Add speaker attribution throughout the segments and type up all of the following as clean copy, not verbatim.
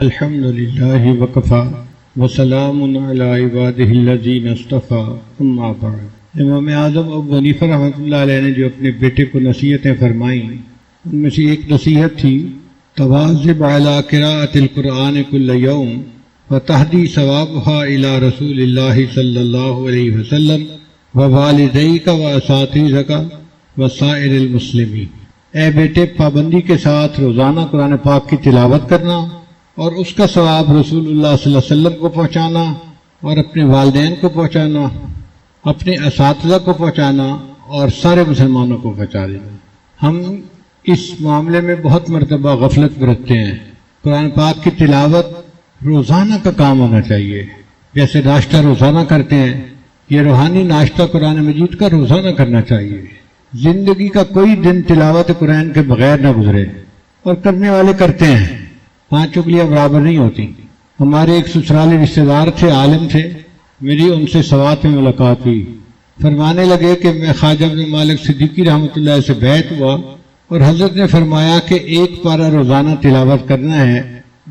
Speaker 1: الحمد للہ وکفا وسلام علی عبادہ الذین اصطفیٰ اما بعد۔ امام اعظم ابو حنیفہ رحمۃ اللہ علیہ نے جو اپنے بیٹے کو نصیحتیں فرمائیں ان میں سے ایک نصیحت تھی تواظب علی قراءۃ القرآن کل یوم وتہدی ثوابها الی رسول اللہ صلی اللہ علیہ وسلم ووالدیک واساتذتک وسائر المسلمین۔ اے بیٹے، پابندی کے ساتھ روزانہ قرآن پاک کی تلاوت کرنا اور اس کا ثواب رسول اللہ صلی اللہ علیہ وسلم کو پہنچانا اور اپنے والدین کو پہنچانا، اپنے اساتذہ کو پہنچانا اور سارے مسلمانوں کو پہنچا دینا۔ ہم اس معاملے میں بہت مرتبہ غفلت برتتے ہیں۔ قرآن پاک کی تلاوت روزانہ کا کام ہونا چاہیے، جیسے ناشتہ روزانہ کرتے ہیں، یہ روحانی ناشتہ قرآن مجید کا روزانہ کرنا چاہیے۔ زندگی کا کوئی دن تلاوت قرآن کے بغیر نہ گزرے، اور کرنے والے کرتے ہیں، 5 انگلیاں برابر نہیں ہوتی۔ ہمارے ایک سسرالی رشتے دار تھے، عالم تھے، میری ان سے سوات میں ملاقات ہوئی۔ فرمانے لگے کہ میں خواجہ بن مالک صدیقی رحمۃ اللہ سے بیعت ہوا اور حضرت نے فرمایا کہ 1 پارہ روزانہ تلاوت کرنا ہے۔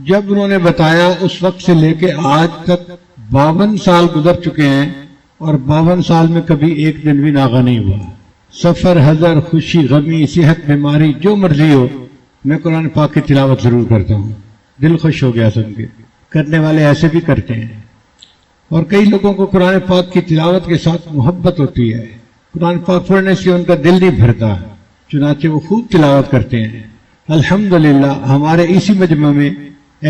Speaker 1: جب انہوں نے بتایا اس وقت سے لے کے آج تک 52 سال گزر چکے ہیں اور 52 سال میں کبھی ایک دن بھی ناغہ نہیں ہوا۔ سفر، حضر، خوشی، غمی، صحت، بیماری، جو مرضی ہو، میں قرآن پاک کی تلاوت ضرور کرتا ہوں۔ دل خوش ہو گیا سن کے۔ کرنے والے ایسے بھی کرتے ہیں، اور کئی لوگوں کو قرآن پاک کی تلاوت کے ساتھ محبت ہوتی ہے۔ قرآن پاک پڑھنے سے ان کا دل نہیں بھرتا، چنانچہ وہ خوب تلاوت کرتے ہیں۔ الحمدللہ ہمارے اسی مجمع میں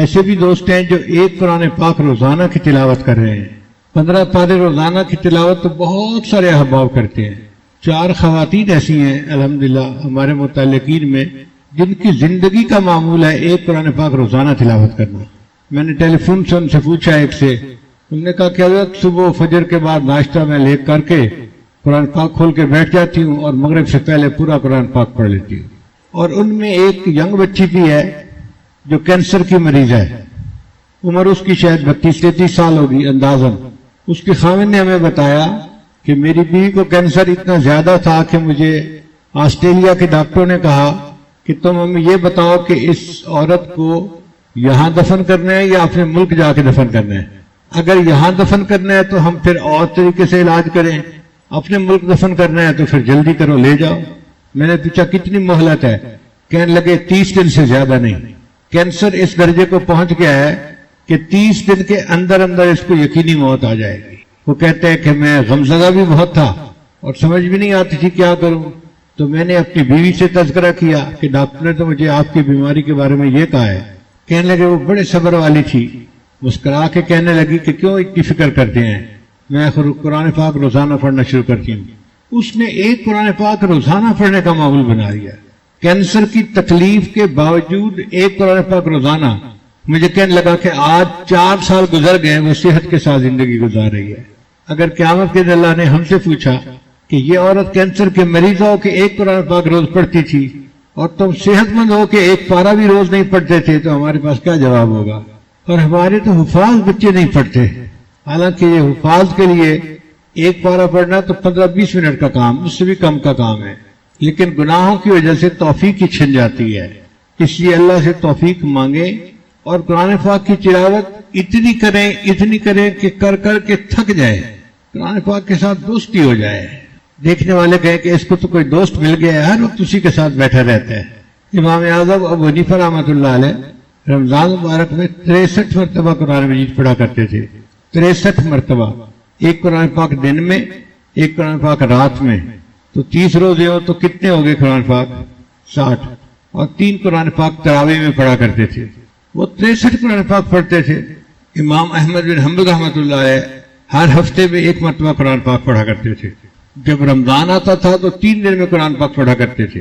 Speaker 1: ایسے بھی دوست ہیں جو 1 قرآن پاک روزانہ کی تلاوت کر رہے ہیں۔ 15 پارے روزانہ کی تلاوت تو بہت سارے احباب کرتے ہیں۔ 4 خواتین ایسی ہیں الحمدللہ ہمارے متعلقین میں جن کی زندگی کا معمول ہے 1 قرآن پاک روزانہ تلاوت کرنا۔ میں نے ٹیلی فون سے ان سے پوچھا ایک سے، انہوں نے کہا کہ حضرت صبح فجر کے بعد ناشتہ میں لے کر کے قرآن پاک کھول کے بیٹھ جاتی ہوں اور مغرب سے پہلے پورا قرآن پاک پڑھ لیتی ہوں۔ اور ان میں ایک ینگ بچی بھی ہے جو کینسر کی مریض ہے، عمر اس کی شاید 32-33 سال ہوگی اندازاً۔ اس کے خاوند نے ہمیں بتایا کہ میری بیوی کو کینسر اتنا زیادہ تھا کہ مجھے آسٹریلیا کے ڈاکٹروں نے کہا کہ تم ہمیں یہ بتاؤ کہ اس عورت کو یہاں دفن کرنا ہے یا اپنے ملک جا کے دفن کرنا ہے۔ اگر یہاں دفن کرنا ہے تو ہم پھر اور طریقے سے علاج کریں، اپنے ملک دفن کرنا ہے تو پھر جلدی کرو، لے جاؤ۔ میں نے پوچھا کتنی مہلت ہے؟ کہنے لگے 30 دن سے زیادہ نہیں۔ کینسر اس درجے کو پہنچ گیا ہے کہ 30 دن کے اندر اندر اس کو یقینی موت آ جائے گی۔ وہ کہتے ہیں کہ میں غمزدہ بھی بہت تھا اور سمجھ بھی نہیں آتی تھی کیا کروں، تو میں نے اپنی بیوی سے تذکرہ کیا کہ ڈاکٹر نے تو مجھے آپ کی بیماری کے بارے میں یہ کہا ہے۔ کہنے لگے وہ بڑے صبر والی تھی، مسکرا کے کہنے لگی کہ کیوں اتنی فکر کرتے ہیں، میں قرآن پاک روزانہ پڑھنا شروع کرتی ہوں۔ اس نے 1 قرآن پاک روزانہ پڑھنے کا معمول بنا دیا۔ کینسر کی تکلیف کے باوجود 1 قرآن پاک روزانہ۔ مجھے کہنے لگا کہ آج 4 سال گزر گئے، وہ صحت کے ساتھ زندگی گزار رہی ہے۔ اگر قیامت کے دن اللہ نے ہم سے پوچھا کہ یہ عورت کینسر کے مریض ہو کہ 1 قرآن پاک روز پڑھتی تھی اور تم صحت مند ہو کہ 1 پارہ بھی روز نہیں پڑھتے تھے، تو ہمارے پاس کیا جواب ہوگا؟ اور ہمارے تو حفاظ بچے نہیں پڑھتے، حالانکہ یہ حفاظ کے لیے 1 پارہ پڑھنا تو 15-20 منٹ کا کام، اس سے بھی کم کا کام ہے، لیکن گناہوں کی وجہ سے توفیق ہی چھن جاتی ہے۔ اس لیے اللہ سے توفیق مانگیں اور قرآن پاک کی تلاوت اتنی کریں کہ کر کر کے تھک جائے، قرآن پاک کے ساتھ دوستی ہو جائے۔ دیکھنے والے کہیں کہ اس کو تو کوئی دوست مل گیا ہے، ہر وقت اسی کے ساتھ بیٹھا رہتا ہے۔ امام اعظم ابو حنیفہ رحمۃ اللہ علیہ رمضان مبارک میں 63 مرتبہ قرآن مجید پڑھا کرتے تھے۔ 63 مرتبہ، 1 قرآن پاک دن میں، 1 قرآن پاک رات میں، تو 30 روزے ہو تو کتنے ہو گئے قرآن پاک؟ 60۔ اور 3 قرآن پاک تراویح میں پڑھا کرتے تھے۔ وہ 63 قرآن پاک پڑھتے تھے۔ امام احمد بن حنبل رحمۃ اللہ علیہ ہر ہفتے میں 1 مرتبہ قرآن پاک پڑھا کرتے تھے۔ جب رمضان آتا تھا تو 3 دن میں قرآن پاک پڑھا کرتے تھے،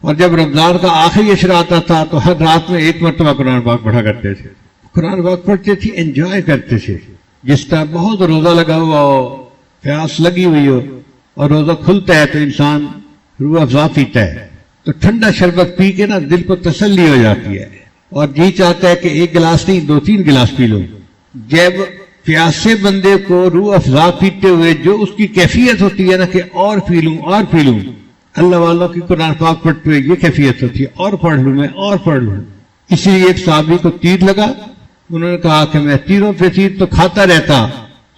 Speaker 1: اور جب رمضان کا آخری عشرہ آتا تھا تو ہر رات میں 1 مرتبہ قرآن پاک پڑھا کرتے تھے۔ قرآن پاک پڑھتے تھے، انجوائے کرتے تھے۔ جس طرح بہت روزہ لگا ہوا ہو، پیاس لگی ہوئی ہو اور روزہ کھلتا ہے تو انسان روح افزا پیتا ہے، تو ٹھنڈا شربت پی کے نا دل کو تسلی ہو جاتی ہے اور جی چاہتا ہے کہ 1 گلاس نہیں 2-3 گلاس پی لو۔ جب پیاسے بندے کو روح افزا پیتے ہوئے جو اس کی کیفیت ہوتی ہے نا کہ اور پی لوں، اللہ والوں کی قرآن پاک پڑھتے ہوئے یہ کیفیت ہوتی ہے، اور پڑھ لوں میں، اور پڑھ لوں۔ اسی لیے ایک صحابی کو تیر لگا انہوں نے کہا کہ میں تیروں پہ تیر تو کھاتا رہتا،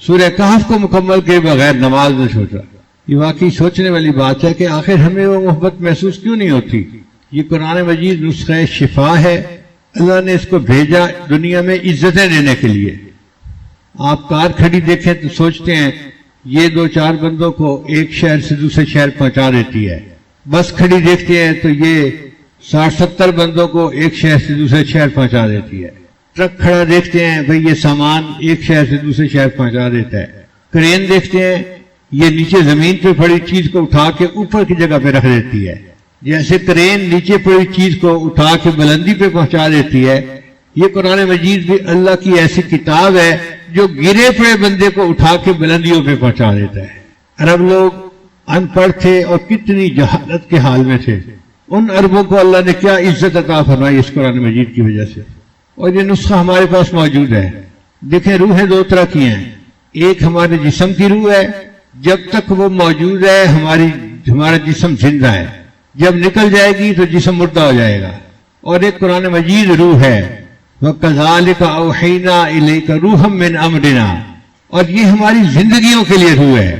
Speaker 1: سورہ کہف کو مکمل کے بغیر نماز نہ چھوڑا۔ یہ واقعی سوچنے والی بات ہے کہ آخر ہمیں وہ محبت محسوس کیوں نہیں ہوتی؟ یہ قرآن مجید نسخہ شفا ہے، اللہ نے اس کو بھیجا دنیا میں عزتیں دینے کے لیے۔ آپ کار کھڑی دیکھیں تو سوچتے ہیں یہ 2-4 بندوں کو ایک شہر سے دوسرے شہر پہنچا دیتی ہے، بس کھڑی دیکھتے ہیں تو یہ 60-70 بندوں کو ایک شہر سے دوسرے شہر پہنچا دیتی ہے، ٹرک کھڑا دیکھتے ہیں بھئی یہ سامان ایک شہر سے دوسرے شہر پہنچا دیتا ہے، کرین دیکھتے ہیں یہ نیچے زمین پہ پڑی چیز کو اٹھا کے اوپر کی جگہ پہ رکھ دیتی ہے، جیسے کرین نیچے پڑی چیز کو اٹھا کے بلندی پہ پہنچا دیتی ہے، یہ قرآن مجید بھی اللہ کی ایسی کتاب ہے جو گرے پڑے بندے کو اٹھا کے بلندیوں پہ پہنچا دیتا ہے۔ عرب لوگ ان پڑھ تھے اور کتنی جہالت کے حال میں تھے، ان عربوں کو اللہ نے کیا عزت عطا فرمائی اس قرآن مجید کی وجہ سے، اور یہ نسخہ ہمارے پاس موجود ہے۔ دیکھیں روحیں 2 طرح کی ہیں، ایک ہمارے جسم کی روح ہے، جب تک وہ موجود ہے ہمارا جسم زندہ ہے، جب نکل جائے گی تو جسم مردہ ہو جائے گا، اور ایک قرآن مجید روح ہے، وَكَذَلِكَ أَوْحَيْنَا إِلَيْكَ رُوحًا مِّنْ أَمْرِنَا، اور یہ ہماری زندگیوں کے لیے روح ہے۔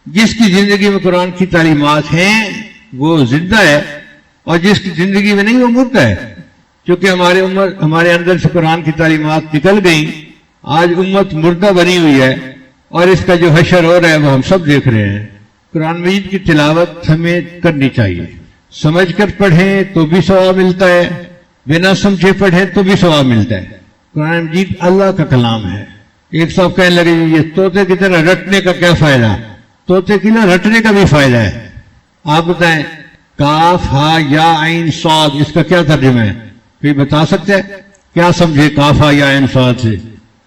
Speaker 1: جس کی زندگی میں قرآن کی تعلیمات ہیں وہ زندہ ہے، اور جس کی زندگی میں نہیں وہ مردہ ہے۔ چونکہ ہمارے اندر سے قرآن کی تعلیمات نکل گئیں، آج امت مردہ بنی ہوئی ہے، اور اس کا جو حشر ہو رہا ہے وہ ہم سب دیکھ رہے ہیں۔ قرآن مجید کی تلاوت ہمیں کرنی چاہیے، سمجھ کر پڑھیں تو بھی ثواب ملتا ہے، بنا سمجھے پڑھیں تو بھی ثواب ملتا ہے۔ قرآن مجید اللہ کا کلام ہے۔ ایک صاحب کہنے لگے یہ طوطے کی طرح رٹنے کا کیا فائدہ؟ طوطے کی طرح رٹنے کا بھی فائدہ ہے۔ آپ بتائیں کاف ہا یا عین صاد اس کا کیا ترجمہ ہے؟ کوئی بتا سکتا ہے؟ کیا سمجھے کاف ہا یا عین صاد سے؟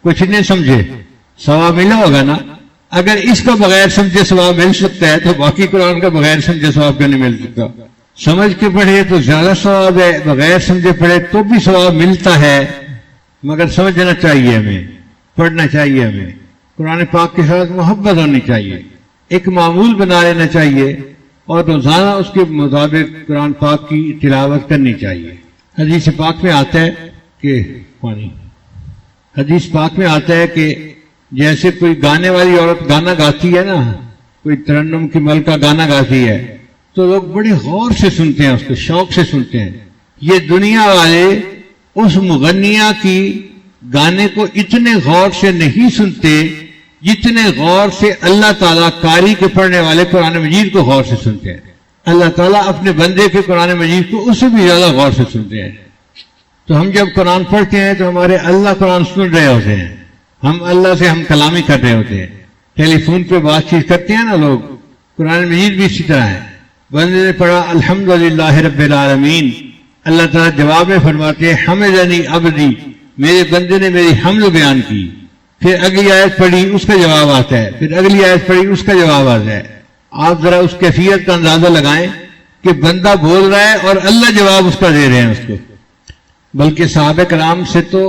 Speaker 1: کچھ نہیں سمجھے، ثواب ملا ہوگا نا؟ اگر اس کا بغیر سمجھے ثواب مل سکتا ہے تو باقی قرآن کا بغیر سمجھے ثواب کیوں نہیں مل سکتا؟ سمجھ کے پڑھے تو زیادہ ثواب ہے، بغیر سمجھے پڑھے تو بھی ثواب ملتا ہے، مگر سمجھنا چاہیے، ہمیں پڑھنا چاہیے، ہمیں قرآن پاک کے ساتھ محبت ہونی چاہیے، ایک معمول بنا لینا چاہیے، اور روزانہ اس کے مطابق قرآن پاک کی تلاوت کرنی چاہیے۔ حدیث پاک میں آتا ہے کہ جیسے کوئی گانے والی عورت گانا گاتی ہے نا، کوئی ترنم کی ملکہ گانا گاتی ہے تو لوگ بڑے غور سے سنتے ہیں، اس کو شوق سے سنتے ہیں۔ یہ دنیا والے اس مغنیہ کی گانے کو اتنے غور سے نہیں سنتے جتنے غور سے اللہ تعالیٰ قاری کے پڑھنے والے قرآن مجید کو غور سے سنتے ہیں۔ اللہ تعالیٰ اپنے بندے کے قرآن مجید کو اس سے بھی زیادہ غور سے سنتے ہیں۔ تو ہم جب قرآن پڑھتے ہیں تو ہمارے اللہ قرآن سن رہے ہوتے ہیں، ہم اللہ سے ہم کلامی کر رہے ہوتے ہیں۔ ٹیلی فون پہ بات چیت کرتے ہیں نا لوگ، قرآن مجید بھی اسی طرح ہے۔ بندے نے پڑھا الحمدللہ رب العالمین، اللہ تعالیٰ جواب میں فرماتے ہیں حمدنی عبدی، میرے بندے نے میری حمد بیان کی۔ پھر اگلی آیت پڑھی اس کا جواب آتا ہے، پھر اگلی آیت پڑھی اس کا جواب آتا ہے۔ آپ ذرا اس کیفیت کا اندازہ لگائیں کہ بندہ بول رہا ہے اور اللہ جواب اس کا دے رہے ہیں اس کو۔ بلکہ صحابہ کرام سے تو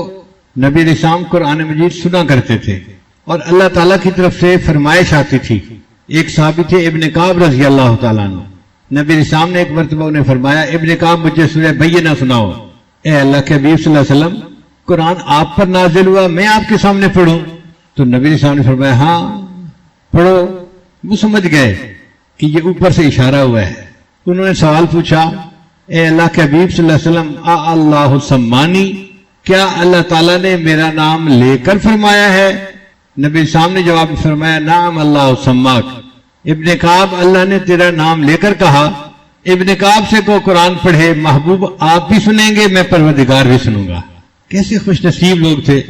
Speaker 1: نبی رسام قرآن مجید سنا کرتے تھے اور اللہ تعالیٰ کی طرف سے فرمائش آتی تھی۔ ایک صحابی تھے ابن کعب رضی اللہ تعالیٰ عنہ، نبی رسام نے ایک مرتبہ انہیں فرمایا ابن کعب مجھے سورہ بینہ سناؤ۔ اے اللہ کے حبیب صلی اللہ علیہ وسلم قرآن آپ پر نازل ہوا، میں آپ کے سامنے پڑھوں؟ تو نبی رسام نے فرمایا ہاں پڑھو۔ وہ سمجھ گئے کہ یہ اوپر سے اشارہ ہوا ہے۔ انہوں نے سوال پوچھا اے اللہ کے حبیب صلی اللہ علیہ وسلم اللہ سمانی، کیا اللہ تعالیٰ نے میرا نام لے کر فرمایا ہے؟ نبی رسام نے جواب فرمایا نعم اللہ سماک، ابن کعب اللہ نے تیرا نام لے کر کہا۔ ابن کعب سے کو قرآن پڑھے محبوب آپ بھی سنیں گے، میں پروردگار بھی سنوں گا۔ کیسے خوش نصیب لوگ تھے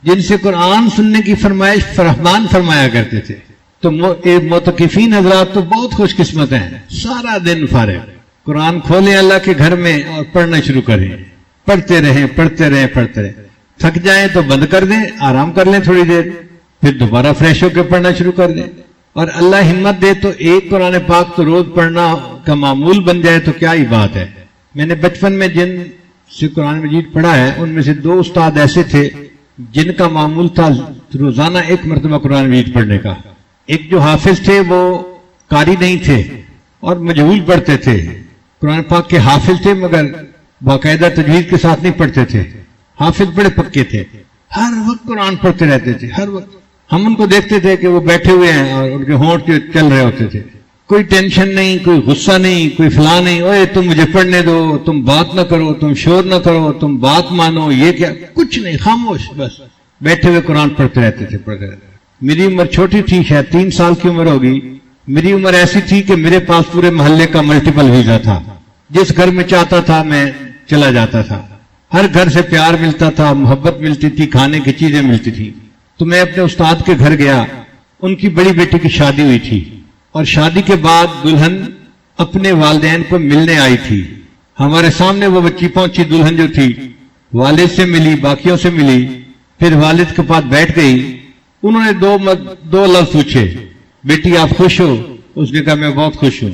Speaker 1: جن سے قرآن سننے کی فرمائش رحمان فرمایا کرتے تھے۔ تو معتکفین حضرات تو بہت خوش قسمت ہیں، سارا دن فارغ قرآن کھولیں اللہ کے گھر میں اور پڑھنا شروع کریں، پڑھتے رہیں پڑھتے رہیں پڑھتے رہیں، تھک جائیں تو بند کر دیں، آرام کر لیں تھوڑی دیر، پھر دوبارہ فریش ہو کے پڑھنا شروع کر دیں۔ اور اللہ ہمت دے تو ایک قرآن پاک تو روز پڑھنا کا معمول بن جائے تو کیا ہی بات ہے۔ میں نے بچپن میں جن سے قرآن مجید پڑھا ہے ان میں سے 2 استاد ایسے تھے جن کا معمول تھا روزانہ ایک مرتبہ قرآن مجید پڑھنے کا۔ ایک جو حافظ تھے وہ قاری نہیں تھے اور مجہول پڑھتے تھے، قرآن پاک کے حافظ تھے مگر باقاعدہ تجوید کے ساتھ نہیں پڑھتے تھے، حافظ بڑے پکے تھے۔ ہر وقت قرآن پڑھتے رہتے تھے، ہر وقت ہم ان کو دیکھتے تھے کہ وہ بیٹھے ہوئے ہیں اور ان کے ہونٹ چل رہے ہوتے تھے، کوئی ٹینشن نہیں، کوئی غصہ نہیں، کوئی فلاں نہیں، اوے تم مجھے پڑھنے دو، تم بات نہ کرو، تم شور نہ کرو، تم بات مانو، یہ کیا، کچھ نہیں، خاموش، بس بیٹھے ہوئے قرآن پڑھتے رہتے تھے، پڑھتے رہتے تھے۔ میری عمر چھوٹی تھی، شاید 3 سال کی عمر ہوگی، میری عمر ایسی تھی کہ میرے پاس پورے محلے کا ملٹیپل ویزا تھا، جس گھر میں چاہتا تھا میں چلا جاتا تھا، ہر گھر سے پیار ملتا تھا، محبت ملتی تھی، کھانے کی چیزیں ملتی تھی۔ تو میں اپنے استاد کے گھر گیا، ان کی بڑی بیٹی کی شادی ہوئی تھی، اور شادی کے بعد دلہن اپنے والدین کو ملنے آئی تھی۔ ہمارے سامنے وہ بچی پہنچی، دلہن جو تھی والد سے ملی، باقیوں سے ملی، پھر والد کے پاس بیٹھ گئی۔ انہوں نے دو لفظ پوچھے، بیٹی آپ خوش ہو؟ اس نے کہا میں بہت خوش ہوں،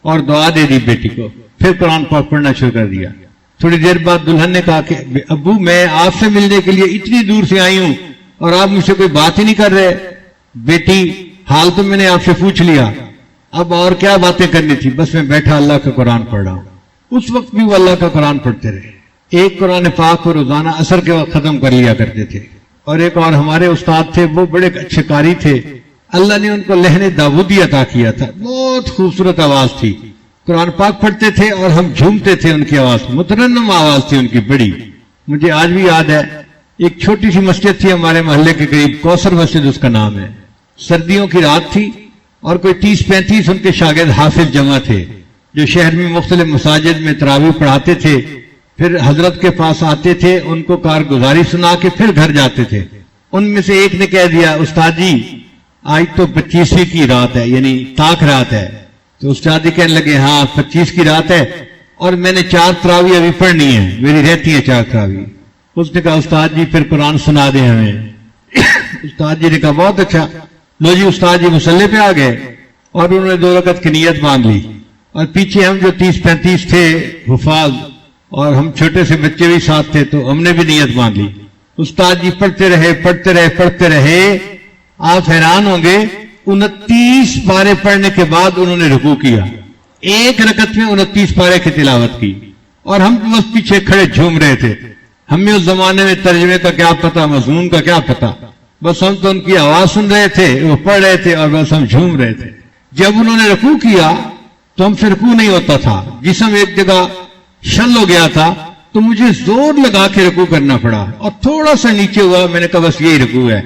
Speaker 1: اور دعا دے دی بیٹی کو، پھر قرآن پاک پڑھنا شروع کر دیا۔ تھوڑی دیر بعد دلہن نے کہا کہ ابو میں آپ سے ملنے کے لیے اتنی دور سے آئی ہوں اور آپ مجھ سے کوئی بات ہی نہیں کر رہے۔ بیٹی حال تو میں نے آپ سے پوچھ لیا، اب اور کیا باتیں کرنی تھی، بس میں بیٹھا اللہ کا قرآن پڑھ رہا ہوں۔ اس وقت بھی وہ اللہ کا قرآن پڑھتے رہے۔ ایک قرآن پاک کو روزانہ عصر کے وقت ختم کر لیا کرتے تھے۔ اور ایک اور ہمارے استاد تھے، وہ بڑے اچھے قاری تھے، اللہ نے ان کو لہن داودی عطا کیا تھا، بہت خوبصورت آواز تھی، قرآن پاک پڑھتے تھے اور ہم جھومتے تھے، ان کی آواز مترنم آواز تھی ان کی بڑی۔ مجھے آج بھی یاد ہے، ایک چھوٹی سی مسجد تھی ہمارے محلے کے قریب، کوثر مسجد اس کا نام ہے۔ سردیوں کی رات تھی اور کوئی 30-35 ان کے شاگرد حافظ جمع تھے، جو شہر میں مختلف مساجد میں تراویح پڑھاتے تھے، پھر حضرت کے پاس آتے تھے، ان کو کارگزاری سنا کے پھر گھر جاتے تھے۔ ان میں سے ایک نے کہہ دیا استاد جی آج تو 25ویں کی رات ہے، یعنی طاق رات ہے۔ تو استاد جی کہنے لگے ہاں 25 کی رات ہے اور میں نے 4 تراویح ابھی پڑھنی ہے، میری رہتی ہیں 4 تراویح۔ اس نے کہا استاد جی پھر قرآن سنا دیں ہمیں۔ استاد جی نے کہا بہت اچھا، لو جی استاد جی مصلی پہ آ گئے اور انہوں نے 2 رکعت کی نیت باندھ لی، اور پیچھے ہم جو 30-35 تھے حفاظ اور ہم چھوٹے سے بچے بھی ساتھ تھے، تو ہم نے بھی نیت باندھ لی۔ استاد جی پڑھتے رہے، آپ حیران ہوں گے 29 پارے پڑھنے کے بعد انہوں نے رکوع کیا، 1 رکعت میں 29 پارے کی تلاوت کی، اور ہم بس پیچھے کھڑے جھوم رہے تھے۔ ہمیں اس زمانے میں ترجمے کا کیا پتا، مضمون کا کیا پتا، بس ہم تو ان کی آواز سن رہے تھے، وہ پڑھ رہے تھے اور بس ہم جھوم رہے تھے۔ جب انہوں نے رکوع کیا تو ہم سے رکوع نہیں ہوتا تھا، جسم ایک جگہ شل ہو گیا تھا، تو مجھے زور لگا کے رکوع کرنا پڑا، اور تھوڑا سا نیچے ہوا، میں نے کہا بس یہی رکوع ہے۔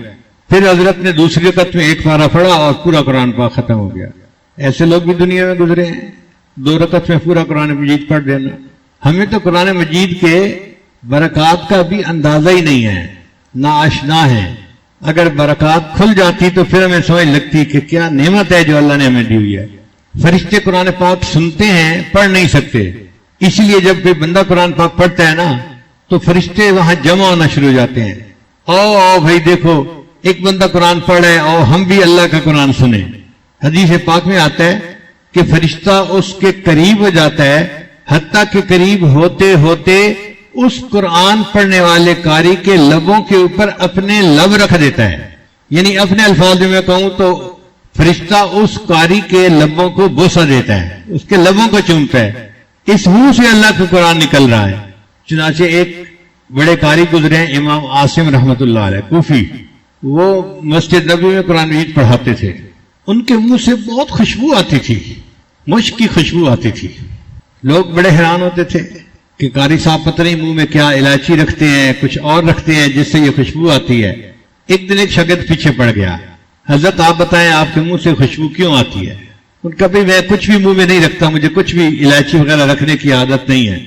Speaker 1: پھر حضرت نے دوسری رکعت میں 1 پارہ پڑھا اور پورا قرآن پاک ختم ہو گیا۔ ایسے لوگ بھی دنیا میں گزرے ہیں، 2 رکعت میں پورا قرآن مجید پڑھ دینا۔ ہمیں تو قرآن مجید کے برکات کا بھی اندازہ ہی نہیں ہے، ناآشنا ہے۔ اگر برکات کھل جاتی تو پھر ہمیں سمجھ لگتی کہ کیا نعمت ہے جو اللہ نے ہمیں دی ہوئی ہے۔ فرشتے قرآن پاک سنتے ہیں، پڑھ نہیں سکتے، اس لیے جب کوئی بندہ قرآن پاک پڑھتا ہے نا تو فرشتے وہاں جمع ہونا شروع ہو جاتے ہیں۔ او بھائی دیکھو ایک بندہ قرآن پڑھ رہا ہے، اور ہم بھی اللہ کا قرآن سنیں۔ حدیث پاک میں آتا ہے کہ فرشتہ اس کے قریب ہو جاتا ہے، حتیٰ کہ قریب ہوتے ہوتے اس قرآن پڑھنے والے قاری کے لبوں کے اوپر اپنے لب رکھ دیتا ہے، یعنی اپنے الفاظ میں کہوں تو فرشتہ اس قاری کے لبوں کو بوسہ دیتا ہے، اس کے لبوں کو چومتا ہے، اس منہ سے اللہ کا قرآن نکل رہا ہے۔ چنانچہ ایک بڑے قاری گزرے ہیں امام عاصم رحمۃ اللہ علیہ کوفی، وہ مسجد نبوی میں قرآن مجید پڑھاتے تھے، ان کے منہ سے بہت خوشبو آتی تھی، مشک کی خوشبو آتی تھی۔ لوگ بڑے حیران ہوتے تھے کہ قاری صاحب پتہ نہیں منہ میں کیا الائچی رکھتے ہیں، کچھ اور رکھتے ہیں جس سے یہ خوشبو آتی ہے۔ ایک دن ایک شاگرد پیچھے پڑ گیا، حضرت آپ بتائیں آپ کے منہ سے خوشبو کیوں آتی ہے؟ ان کا بھی میں کچھ بھی منہ میں نہیں رکھتا، مجھے کچھ بھی الائچی وغیرہ رکھنے کی عادت نہیں ہے۔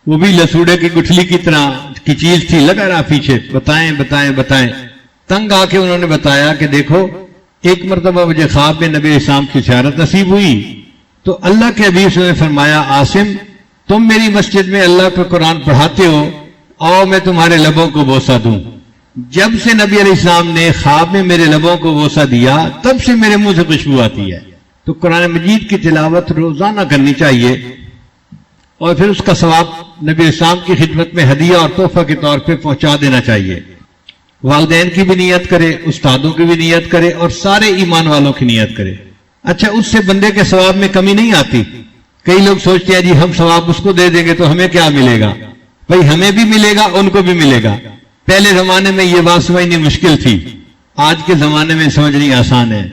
Speaker 1: وہ بھی لسوڑے کی گٹھلی کی طرح کی چیز تھی، لگا رہا پیچھے، بتائیں۔ تنگ آ کے انہوں نے بتایا کہ دیکھو ایک مرتبہ مجھے خواب میں نبی اسلام کی زیارت نصیب ہوئی، تو اللہ کے حبیب نے فرمایا عاصم تم میری مسجد میں اللہ کا قرآن پڑھاتے ہو، آؤ میں تمہارے لبوں کو بوسہ دوں۔ جب سے نبی علیہ السلام نے خواب میں میرے لبوں کو بوسہ دیا تب سے میرے منہ سے خوشبو آتی ہے۔ تو قرآن مجید کی تلاوت روزانہ کرنی چاہیے، اور پھر اس کا ثواب نبی اسلام کی خدمت میں ہدیہ اور تحفہ کے طور پہ پہنچا دینا چاہیے۔ والدین کی بھی نیت کرے، استادوں کی بھی نیت کرے، اور سارے ایمان والوں کی نیت کرے۔ اچھا اس سے بندے کے ثواب میں کمی نہیں آتی۔ کئی لوگ سوچتے ہیں جی ہم ثواب اس کو دے دیں گے تو ہمیں کیا ملے گا؟ بھائی ہمیں بھی ملے گا، ان کو بھی ملے گا۔ پہلے زمانے میں یہ بات سمجھنی مشکل تھی، آج کے زمانے میں سمجھنی آسان ہے۔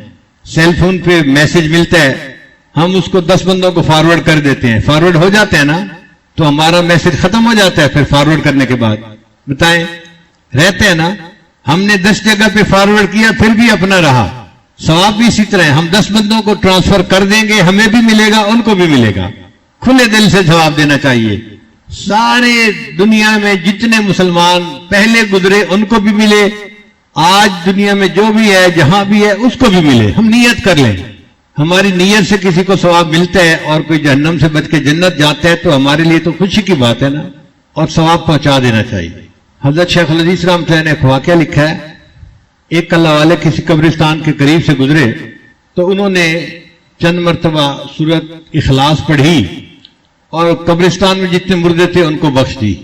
Speaker 1: سیل فون پہ میسج ملتا ہے، ہم اس کو 10 بندوں کو فارورڈ کر دیتے ہیں، فارورڈ ہو جاتے ہیں نا، تو ہمارا میسج ختم ہو جاتا ہے پھر فارورڈ کرنے کے بعد، بتائیں رہتے ہیں نا۔ ہم نے 10 جگہ پہ فارورڈ کیا پھر بھی اپنا رہا، ثواب بھی اسی طرح ہے، ہم 10 بندوں کو ٹرانسفر کر دیں گے، ہمیں بھی ملے گا ان کو بھی ملے گا۔ کھلے دل سے جواب دینا چاہیے، سارے دنیا میں جتنے مسلمان پہلے گزرے ان کو بھی ملے، آج دنیا میں جو بھی ہے جہاں بھی ہے اس کو بھی ملے، ہم نیت کر لیں۔ ہماری نیت سے کسی کو ثواب ملتا ہے اور کوئی جہنم سے بچ کے جنت جاتا ہے تو ہمارے لیے تو خوشی کی بات ہے نا، اور ثواب پہنچا دینا چاہیے۔ حضرت شیخ الحدیث رحمۃ اللہ نے ایک واقعہ لکھا ہے، ایک اللہ والے کسی قبرستان کے قریب سے گزرے تو انہوں نے چند مرتبہ سورت اخلاص پڑھی اور قبرستان میں جتنے مردے تھے ان کو بخش دی۔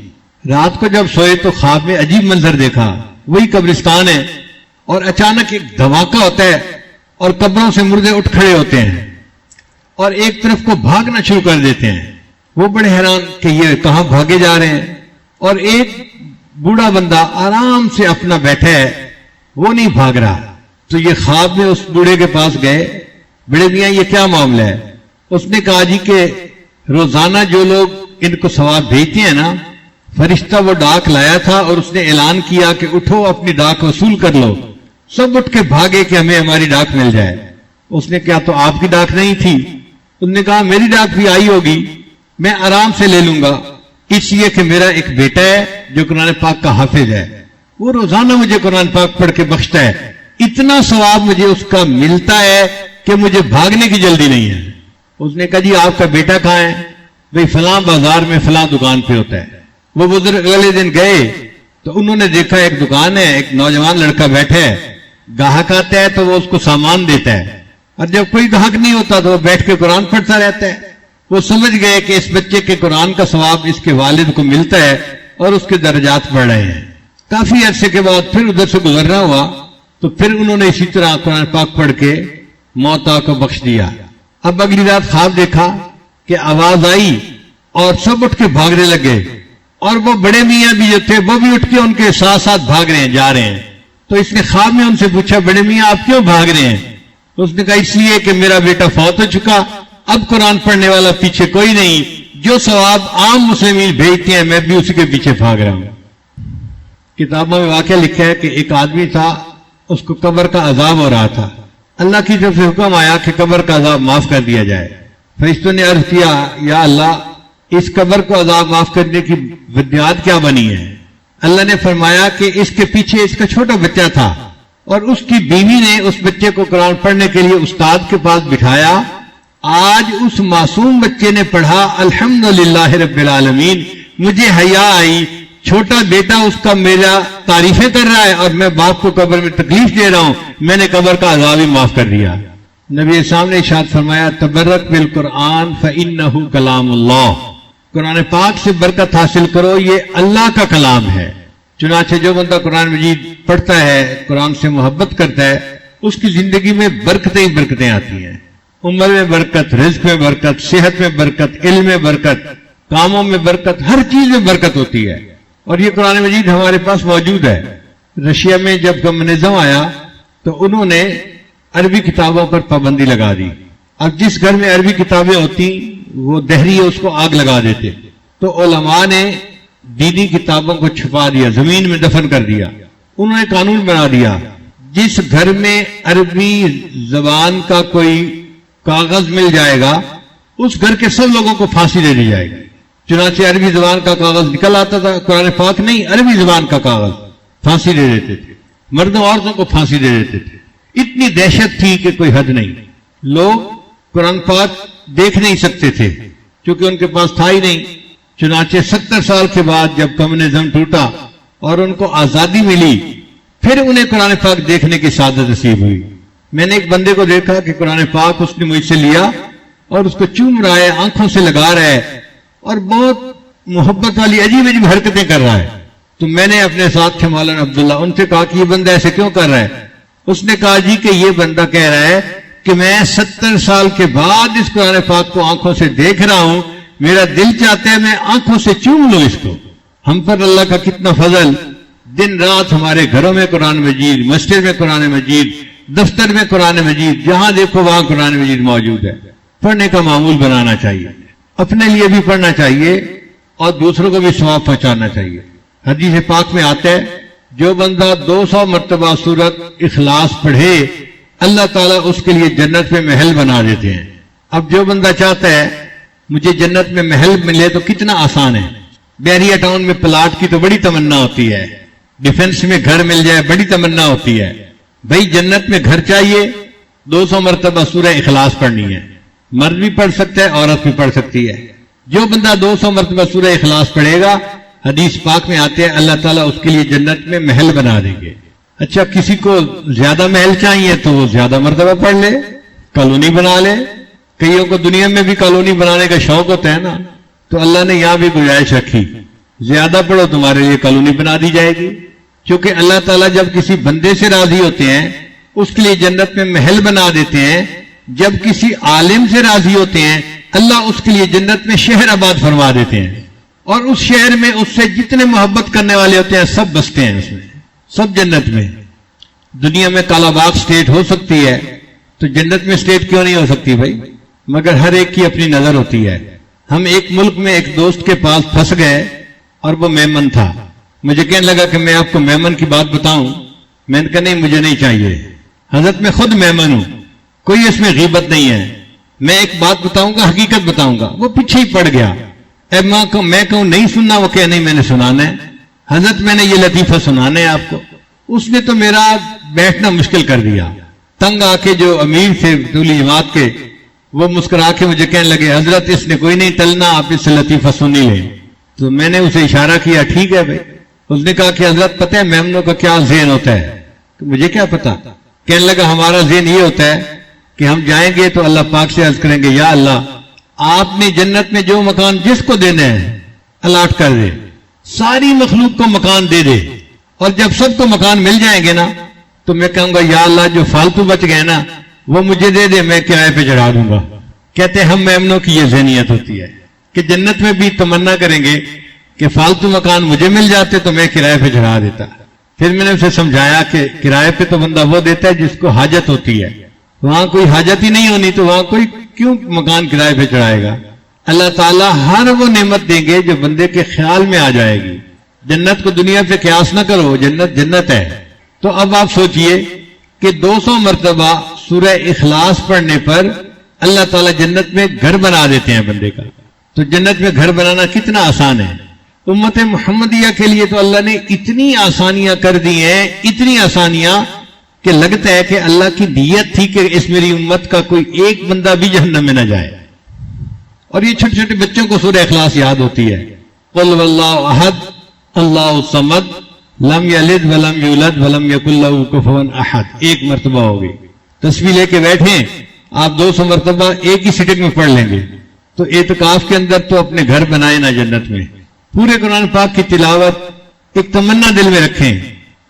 Speaker 1: رات کو جب سوئے تو خواب میں عجیب منظر دیکھا، وہی قبرستان ہے اور اچانک ایک دھماکہ ہوتا ہے اور قبروں سے مردے اٹھ کھڑے ہوتے ہیں اور ایک طرف کو بھاگنا شروع کر دیتے ہیں۔ وہ بڑے حیران کہ یہ کہاں بھاگے جا رہے ہیں، اور ایک بوڑھا بندہ آرام سے اپنا بیٹھا ہے، وہ نہیں بھاگ رہا۔ تو یہ خواب میں اس بوڑھے کے پاس گئے، بڑے میاں یہ کیا معاملہ ہے؟ اس نے کہا جی کہ روزانہ جو لوگ ان کو ثواب بھیجتے ہیں نا، فرشتہ وہ ڈاک لایا تھا اور اس نے اعلان کیا کہ اٹھو اپنی ڈاک وصول کر لو، سب اٹھ کے بھاگے کہ ہمیں ہماری ڈاک مل جائے۔ اس نے کہا تو آپ کی ڈاک نہیں تھی؟ اس نے کہا میری ڈاک بھی آئی ہوگی، میں آرام سے لے لوں گا، اس لیے کہ میرا ایک بیٹا ہے جو قرآن پاک کا حافظ ہے، وہ روزانہ مجھے قرآن پاک پڑھ کے بخشتا ہے، اتنا ثواب مجھے اس کا ملتا ہے کہ مجھے بھاگنے کی جلدی نہیں ہے۔ اس نے کہا جی آپ کا بیٹا کہاں ہے؟ بھئی فلاں بازار میں فلاں دکان پہ ہوتا ہے۔ وہ بزرگ اگلے دن گئے تو انہوں نے دیکھا ایک دکان ہے، ایک نوجوان لڑکا بیٹھا ہے، گاہک آتا ہے تو وہ اس کو سامان دیتا ہے، اور جب کوئی گاہک نہیں ہوتا تو وہ بیٹھ کے قرآن پڑھتا رہتا ہے۔ وہ سمجھ گئے کہ اس بچے کے قرآن کا ثواب اس کے والد کو ملتا ہے اور اس کے درجات بڑھ رہے ہیں۔ کافی عرصے کے بعد پھر ادھر سے گزرنا ہوا تو پھر انہوں نے اسی طرح قرآن پاک پڑھ کے موتا کو بخش دیا۔ اب اگلی رات خواب دیکھا کہ آواز آئی اور سب اٹھ کے بھاگنے لگے، اور وہ بڑے میاں بھی جو تھے وہ بھی اٹھ کے ان کے ساتھ ساتھ بھاگ رہے ہیں، جا رہے ہیں۔ تو اس نے خواب میں ان سے پوچھا بڑے میاں آپ کیوں بھاگ رہے ہیں؟ تو اس نے کہا اس لیے کہ میرا بیٹا فوت ہو چکا، اب قرآن پڑھنے والا پیچھے کوئی نہیں، جو ثواب عام مسلمین بھیجتے ہیں میں بھی اسی کے پیچھے بھاگ رہا ہوں۔ کتابوں میں واقعہ لکھا ہے کہ ایک آدمی تھا، اس کو قبر کا عذاب ہو رہا تھا، اللہ کی طرف سے حکم آیا کہ قبر کا عذاب معاف کر دیا جائے۔ فرشتوں نے عرض کیا یا اللہ اس قبر کو عذاب معاف کرنے کی بنیاد کیا بنی ہے؟ اللہ نے فرمایا کہ اس کے پیچھے اس کا چھوٹا بچہ تھا اور اس کی بیوی نے اس بچے کو قرآن پڑھنے کے لیے استاد کے پاس بٹھایا، آج اس معصوم بچے نے پڑھا الحمدللہ رب العالمین، مجھے حیا آئی، چھوٹا بیٹا اس کا میرا تعریفیں کر رہا ہے اور میں باپ کو قبر میں تکلیف دے رہا ہوں، میں نے قبر کا عذاب ہی معاف کر دیا۔ نبی اسلام نے ارشاد فرمایا تبرک بالقرآن فإنہ کلام اللہ، قرآن پاک سے برکت حاصل کرو، یہ اللہ کا کلام ہے۔ چنانچہ جو بندہ قرآن مجید پڑھتا ہے، قرآن سے محبت کرتا ہے، اس کی زندگی میں برکتیں ہی برکتیں آتی ہیں، عمر میں برکت، رزق میں برکت، صحت میں برکت، علم میں برکت، کاموں میں برکت، ہر چیز میں برکت ہوتی ہے، اور یہ قرآن مجید ہمارے پاس موجود ہے۔ رشیا میں جب کمیونزم آیا تو انہوں نے عربی کتابوں پر پابندی لگا دی، اب جس گھر میں عربی کتابیں ہوتی وہ دہری اس کو آگ لگا دیتے، تو علماء نے دینی کتابوں کو چھپا دیا، زمین میں دفن کر دیا۔ انہوں نے قانون بنا دیا جس گھر میں عربی زبان کا کوئی کاغذ مل جائے گا اس گھر کے سب لوگوں کو پھانسی دے دی جائے گی۔ چنانچہ عربی زبان کا کاغذ نکل آتا تھا، قرآن پاک نہیں، عربی زبان کا کاغذ، پھانسی دے دیتے تھے، مردوں عورتوں کو پھانسی دے دیتے تھے۔ اتنی دہشت تھی کہ کوئی حد نہیں، لوگ قرآن پاک دیکھ نہیں سکتے تھے کیونکہ ان کے پاس تھا ہی نہیں۔ چنانچہ 70 سال کے بعد جب کمیونزم ٹوٹا اور ان کو آزادی ملی، پھر انہیں قرآن پاک دیکھنے کی سعادت نصیب ہوئی۔ میں نے ایک بندے کو دیکھا کہ قرآن پاک اس نے مجھ سے لیا اور اس کو چوم رہا ہے، آنکھوں سے لگا رہا ہے اور بہت محبت والی عجیب عجیب حرکتیں کر رہا ہے۔ تو میں نے اپنے ساتھ تھے مولانا عبداللہ، ان سے کہا کہ یہ بندہ ایسے کیوں کر رہا ہے؟ اس نے کہا جی کہ یہ بندہ کہہ رہا ہے کہ میں 70 سال کے بعد اس قرآن پاک کو آنکھوں سے دیکھ رہا ہوں، میرا دل چاہتا ہے میں آنکھوں سے چوم لوں اس کو۔ ہم پر اللہ کا کتنا فضل، دن رات ہمارے گھروں میں قرآن مجید، مسجد میں قرآن مجید، دفتر میں قرآن مجید، جہاں دیکھو وہاں قرآن مجید موجود ہے. پڑھنے کا معمول بنانا چاہیے، اپنے لیے بھی پڑھنا چاہیے اور دوسروں کو بھی ثواب پہنچانا چاہیے. حدیث پاک میں آتا ہے جو بندہ 200 مرتبہ سورت اخلاص پڑھے اللہ تعالیٰ اس کے لیے جنت میں محل بنا دیتے ہیں. اب جو بندہ چاہتا ہے مجھے جنت میں محل ملے تو کتنا آسان ہے. بیریا ٹاؤن میں پلاٹ کی تو بڑی تمنا ہوتی ہے، ڈیفنس میں گھر مل جائے بڑی تمنا ہوتی ہے. بھائی جنت میں گھر چاہیے 200 مرتبہ سورہ اخلاص پڑھنی ہے. مرد بھی پڑھ سکتا ہے، عورت بھی پڑھ سکتی ہے. جو بندہ 200 مرتبہ سورہ اخلاص پڑھے گا حدیث پاک میں آتے ہیں اللہ تعالیٰ اس کے لیے جنت میں محل بنا دیں گے. اچھا کسی کو زیادہ محل چاہیے تو وہ زیادہ مرتبہ پڑھ لے، کالونی بنا لے. کئیوں کو دنیا میں بھی کالونی بنانے کا شوق ہوتا ہے نا، تو اللہ نے یہاں بھی گنجائش رکھی زیادہ پڑھو تمہارے لیے کالونی بنا دی جائے گی. کیونکہ اللہ تعالیٰ جب کسی بندے سے راضی ہوتے ہیں اس کے لیے جنت میں محل بنا دیتے ہیں. جب کسی عالم سے راضی ہوتے ہیں اللہ اس کے لیے جنت میں شہر آباد فرما دیتے ہیں، اور اس شہر میں اس سے جتنے محبت کرنے والے ہوتے ہیں سب بستے ہیں اس میں، سب جنت میں. دنیا میں کالا باغ اسٹیٹ ہو سکتی ہے تو جنت میں اسٹیٹ کیوں نہیں ہو سکتی بھائی؟ مگر ہر ایک کی اپنی نظر ہوتی ہے. ہم ایک ملک میں ایک دوست کے پاس پھنس گئے اور وہ میمن تھا. مجھے کہنے لگا کہ میں آپ کو میمن کی بات بتاؤں. میں نے کہا نہیں مجھے نہیں چاہیے، حضرت میں خود میمن ہوں، کوئی اس میں غیبت نہیں ہے. میں ایک بات بتاؤں گا، حقیقت بتاؤں گا. وہ پیچھے ہی پڑ گیا. میں کہوں نہیں سننا، وہ کہ نہیں میں نے سنانا ہے. حضرت میں نے یہ لطیفہ سنانا ہے آپ کو. اس نے تو میرا بیٹھنا مشکل کر دیا. تنگ آ کے جو امیر تھے طولی جماعت کے وہ مسکرا کے مجھے کہنے لگے حضرت اس نے کوئی نہیں ٹلنا، آپ اس سے لطیفہ سن ہی لیں. تو میں نے اسے اشارہ کیا ٹھیک ہے بھائی. اس نے کہا کہ حضرت پتہ ہے میمنوں کا کیا ذہن ہوتا ہے؟ مجھے کیا پتا. کہنے لگا ہمارا ذہن یہ ہوتا ہے کہ ہم جائیں گے تو اللہ پاک سے عرض کریں گے یا اللہ آپ نے جنت میں جو مکان جس کو دینا ہے الاٹ کر دے، ساری مخلوق کو مکان دے دے. اور جب سب کو مکان مل جائیں گے نا تو میں کہوں گا یا اللہ جو فالتو بچ گئے نا وہ مجھے دے دے، میں کرائے پہ چڑھا دوں گا. کہتے ہیں ہم میمنوں کی یہ ذہنیت ہوتی ہے کہ جنت میں بھی تمنا کریں گے کہ فالتو مکان مجھے مل جاتے تو میں کرائے پہ چڑھا دیتا. پھر میں نے اسے سمجھایا کہ کرائے پہ تو بندہ وہ دیتا ہے جس کو حاجت ہوتی ہے. وہاں کوئی حاجت ہی نہیں ہونی تو وہاں کوئی کیوں مکان کرائے پہ چڑھائے گا. اللہ تعالیٰ ہر وہ نعمت دیں گے جو بندے کے خیال میں آ جائے گی. جنت کو دنیا پہ قیاس نہ کرو، جنت جنت ہے. تو اب آپ سوچئے کہ 200 مرتبہ سورہ اخلاص پڑھنے پر اللہ تعالیٰ جنت میں گھر بنا دیتے ہیں بندے کا. تو جنت میں گھر بنانا کتنا آسان ہے. امت محمدیہ کے لیے تو اللہ نے اتنی آسانیاں کر دی ہیں، اتنی آسانیاں کہ لگتا ہے کہ اللہ کی نیت تھی کہ اس میری امت کا کوئی ایک بندہ بھی جہنم میں نہ جائے. اور یہ چھوٹے چھوٹے بچوں کو سورہ اخلاص یاد ہوتی ہے. قل واللہ احد اللہ الصمد لم یلد ولم یولد ولم یکن لہ کفوا احد. ایک مرتبہ ہوگی. تسبیح لے کے بیٹھیں آپ 200 مرتبہ ایک ہی سٹنگ میں پڑھ لیں گے. تو اعتکاف کے اندر تو اپنے گھر بنائے نا جنت میں. پورے قرآن پاک کی تلاوت ایک تمنا دل میں رکھیں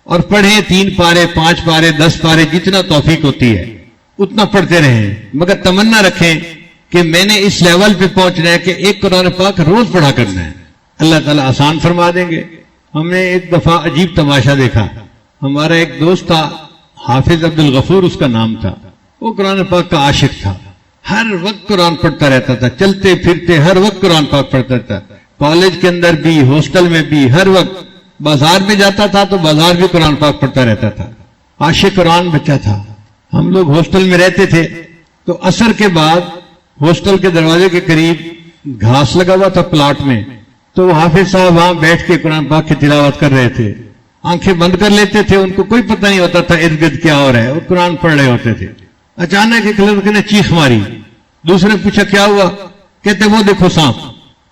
Speaker 1: اور پڑھیں. 3 پارے 5 پارے 10 پارے جتنا توفیق ہوتی ہے اتنا پڑھتے رہیں. مگر تمنا رکھیں کہ میں نے اس لیول پہ پہنچنا ہے کہ ایک قرآن پاک روز پڑھا کرنا ہے. اللہ تعالیٰ آسان فرما دیں گے. ہم نے ایک دفعہ عجیب تماشا دیکھا. ہمارا ایک دوست تھا حافظ عبد الغفور اس کا نام تھا. وہ قرآن پاک کا عاشق تھا. ہر وقت قرآن پڑھتا رہتا تھا. چلتے پھرتے ہر وقت قرآن پاک پڑھتا تھا. کالج کے اندر بھی ہاسٹل میں بھی ہر وقت. بازار میں جاتا تھا تو بازار بھی قرآن پاک پڑھتا رہتا تھا. عاشق قرآن بچہ تھا. ہم لوگ ہاسٹل میں رہتے تھے تو عصر کے بعد ہاسٹل کے دروازے کے قریب گھاس لگا ہوا تھا پلاٹ میں. تو وہ حافظ صاحب وہاں بیٹھ کے قرآن پاک کی تلاوت کر رہے تھے. آنکھیں بند کر لیتے تھے. ان کو کوئی پتہ نہیں ہوتا تھا ارد گرد کیا ہو رہا ہے. وہ قرآن پڑھ رہے ہوتے تھے. اچانک ایک لڑکے نے چیخ ماری. دوسرے نے پوچھا کیا ہوا؟ کہتے وہ دیکھو سانپ.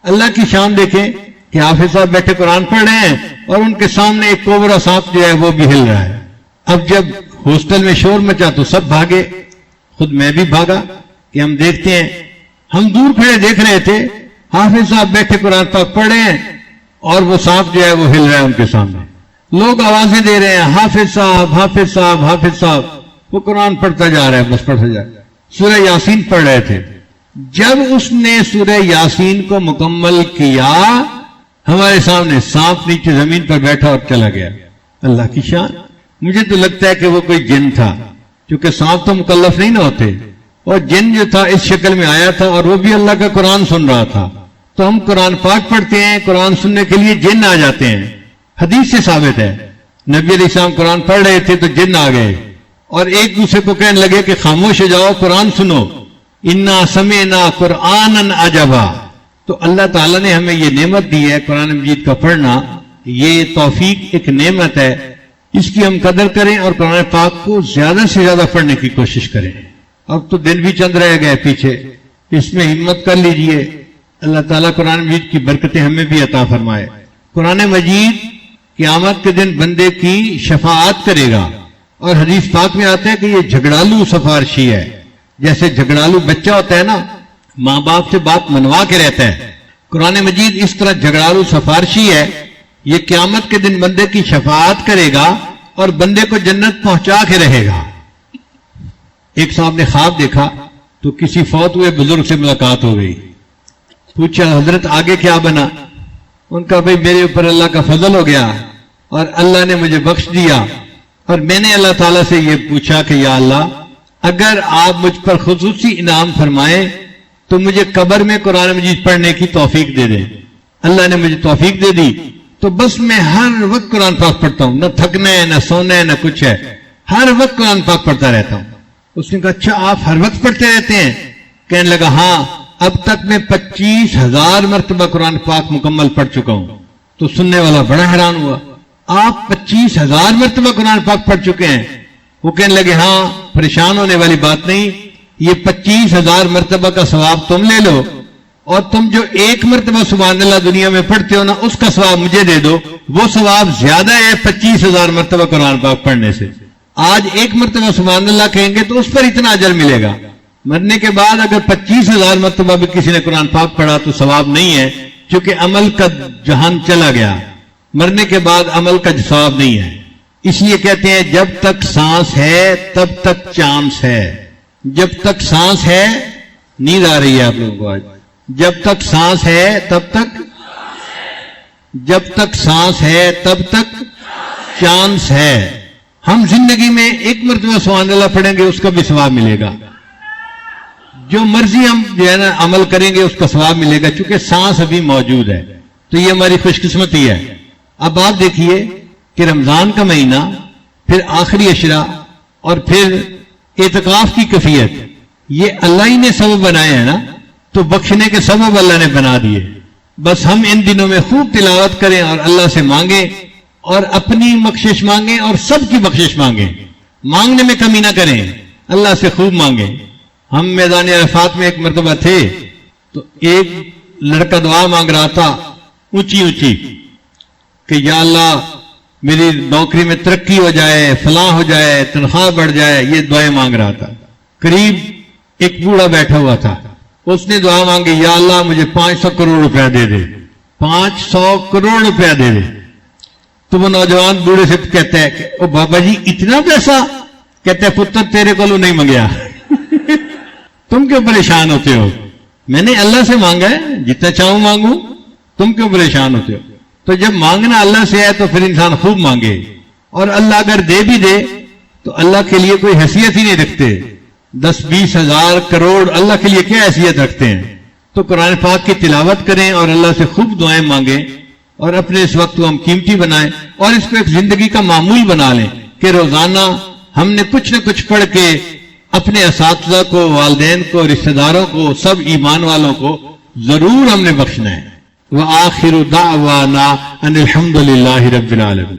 Speaker 1: اللہ کی شان دیکھیں کہ حافظ صاحب بیٹھے قرآن پڑھ رہے ہیں اور ان کے سامنے ایک کوبرا سانپ جو ہے وہ بھی ہل رہا ہے. اب جب ہاسٹل میں شور مچا تو سب بھاگے. خود میں بھی بھاگا کہ ہم دیکھتے ہیں. ہم دور کھڑے دیکھ رہے تھے حافظ صاحب بیٹھے قرآن پاک پڑھ رہے ہیں اور وہ سانپ جو ہے وہ ہل رہا ہے ان کے سامنے. لوگ آوازیں دے رہے ہیں حافظ صاحب حافظ صاحب حافظ صاحب. وہ قرآن پڑھتا جا رہا ہے بس پڑھتا جا رہا ہے. سورہ یاسین پڑھ رہے تھے. جب اس نے سورہ یاسین کو مکمل کیا ہمارے سامنے سانپ نیچے زمین پر بیٹھا اور چلا گیا. اللہ کی شان. مجھے تو لگتا ہے کہ وہ کوئی جن تھا، کیونکہ سانپ تو مکلف نہیں نہ ہوتے، اور جن جو تھا اس شکل میں آیا تھا اور وہ بھی اللہ کا قرآن سن رہا تھا. تو ہم قرآن پاک پڑھتے ہیں، قرآن سننے کے لیے جن آ جاتے ہیں. حدیث سے ثابت ہے، نبی علیہ السلام قرآن پڑھ رہے تھے تو جن آ گئے اور ایک دوسرے کو کہنے لگے کہ خاموش ہو جاؤ، قرآن سنو. انا سمعنا قرآنا عجبا. تو اللہ تعالیٰ نے ہمیں یہ نعمت دی ہے قرآن مجید کا پڑھنا. یہ توفیق ایک نعمت ہے، اس کی ہم قدر کریں اور قرآن پاک کو زیادہ سے زیادہ پڑھنے کی کوشش کریں. اب تو دن بھی چند رہ گئے پیچھے، اس میں ہمت کر لیجئے. اللہ تعالیٰ قرآن مجید کی برکتیں ہمیں بھی عطا فرمائے. قرآن مجید قیامت کے دن بندے کی شفاعت کرے گا، اور حدیث پاک میں آتا ہے کہ یہ جھگڑالو سفارشی ہے. جیسے جھگڑالو بچہ ہوتا ہے نا، ماں باپ سے بات منوا کے رہتا ہے، قرآن مجید اس طرح جھگڑالو سفارشی ہے. یہ قیامت کے دن بندے کی شفاعت کرے گا اور بندے کو جنت پہنچا کے رہے گا. ایک صاحب نے خواب دیکھا تو کسی فوت ہوئے بزرگ سے ملاقات ہو گئی. پوچھا حضرت آگے کیا بنا؟ ان کا بھائی میرے اوپر اللہ کا فضل ہو گیا اور اللہ نے مجھے بخش دیا، اور میں نے اللہ تعالیٰ سے یہ پوچھا کہ یا اللہ اگر آپ مجھ پر خصوصی انعام فرمائیں تو مجھے قبر میں قرآن مجید پڑھنے کی توفیق دے دیں. اللہ نے مجھے توفیق دے دی تو بس میں ہر وقت قرآن پاک پڑھتا ہوں، نہ تھکنا ہے نہ سونا ہے نہ کچھ ہے، ہر وقت قرآن پاک پڑھتا رہتا ہوں. اس نے کہا اچھا آپ ہر وقت پڑھتے رہتے ہیں؟ کہنے لگا ہاں، اب تک میں 25,000 مرتبہ قرآن پاک مکمل پڑھ چکا ہوں. تو سننے والا بڑا حیران ہوا، آپ 25,000 مرتبہ قرآن پاک پڑھ چکے ہیں؟ وہ کہنے لگے ہاں، پریشان ہونے والی بات نہیں، یہ 25,000 مرتبہ کا ثواب تم لے لو، اور تم جو ایک مرتبہ سبحان اللہ دنیا میں پڑھتے ہو نا، اس کا ثواب مجھے دے دو. وہ ثواب زیادہ ہے 25,000 مرتبہ قرآن پاک پڑھنے سے. آج ایک مرتبہ سبحان اللہ کہیں گے تو اس پر اتنا اجر ملے گا. مرنے کے بعد اگر 25,000 مرتبہ بھی کسی نے قرآن پاک پڑھا تو ثواب نہیں ہے، کیونکہ عمل کا جہان چلا گیا. مرنے کے بعد عمل کا ثواب نہیں ہے. اس لیے کہتے ہیں جب تک سانس ہے تب تک چانس ہے. جب تک سانس ہے، نیند آ رہی ہے آپ لوگوں کو آج، جب تک سانس ہے تب تک، جب تک سانس ہے تب تک چانس ہے. ہم زندگی میں ایک مرتبہ سبحان اللہ پڑھیں گے اس کا بھی ثواب ملے گا. جو مرضی ہم جو ہے نا عمل کریں گے اس کا ثواب ملے گا، چونکہ سانس ابھی موجود ہے. تو یہ ہماری خوش قسمتی ہے. اب آپ دیکھیے کہ رمضان کا مہینہ، پھر آخری عشرہ، اور پھر اعتکاف کی کیفیت، یہ اللہ ہی نے سبب بنایا ہے نا، تو بخشنے کے سبب اللہ نے بنا دیے. بس ہم ان دنوں میں خوب تلاوت کریں اور اللہ سے مانگیں، اور اپنی بخشش مانگیں اور سب کی بخشش مانگیں. مانگنے میں کمی نہ کریں، اللہ سے خوب مانگیں. ہم میدان عرفات میں ایک مرتبہ تھے تو ایک لڑکا دعا مانگ رہا تھا اونچی اونچی کہ یا اللہ میری نوکری میں ترقی ہو جائے، فلاں ہو جائے، تنخواہ بڑھ جائے. یہ دعائیں مانگ رہا تھا. قریب ایک بوڑھا بیٹھا ہوا تھا، اس نے دعا مانگی یا اللہ مجھے 500 کروڑ روپیہ دے دے، 500 کروڑ روپیہ دے دے. تو وہ نوجوان بوڑھے سے کہتا ہے کہ او بابا جی اتنا پیسہ؟ کہتا ہے پتر تیرے کو نہیں مانگیا تم کیوں پریشان ہوتے ہو؟ میں نے اللہ سے مانگا ہے، جتنا چاہوں مانگوں، تم کیوں پریشان ہوتے ہو؟ تو جب مانگنا اللہ سے ہے تو پھر انسان خوب مانگے. اور اللہ اگر دے بھی دے تو اللہ کے لیے کوئی حیثیت ہی نہیں رکھتے. 10-20 ہزار کروڑ اللہ کے لیے کیا حیثیت رکھتے ہیں؟ تو قرآن پاک کی تلاوت کریں اور اللہ سے خوب دعائیں مانگیں، اور اپنے اس وقت کو ہم قیمتی بنائیں، اور اس کو ایک زندگی کا معمول بنا لیں کہ روزانہ ہم نے کچھ نہ کچھ پڑھ کے اپنے اساتذہ کو، والدین کو، رشتہ داروں کو، سب ایمان والوں کو ضرور ہم نے بخشنا ہے. وآخر دعوانا ان الحمد للہ رب العالمین.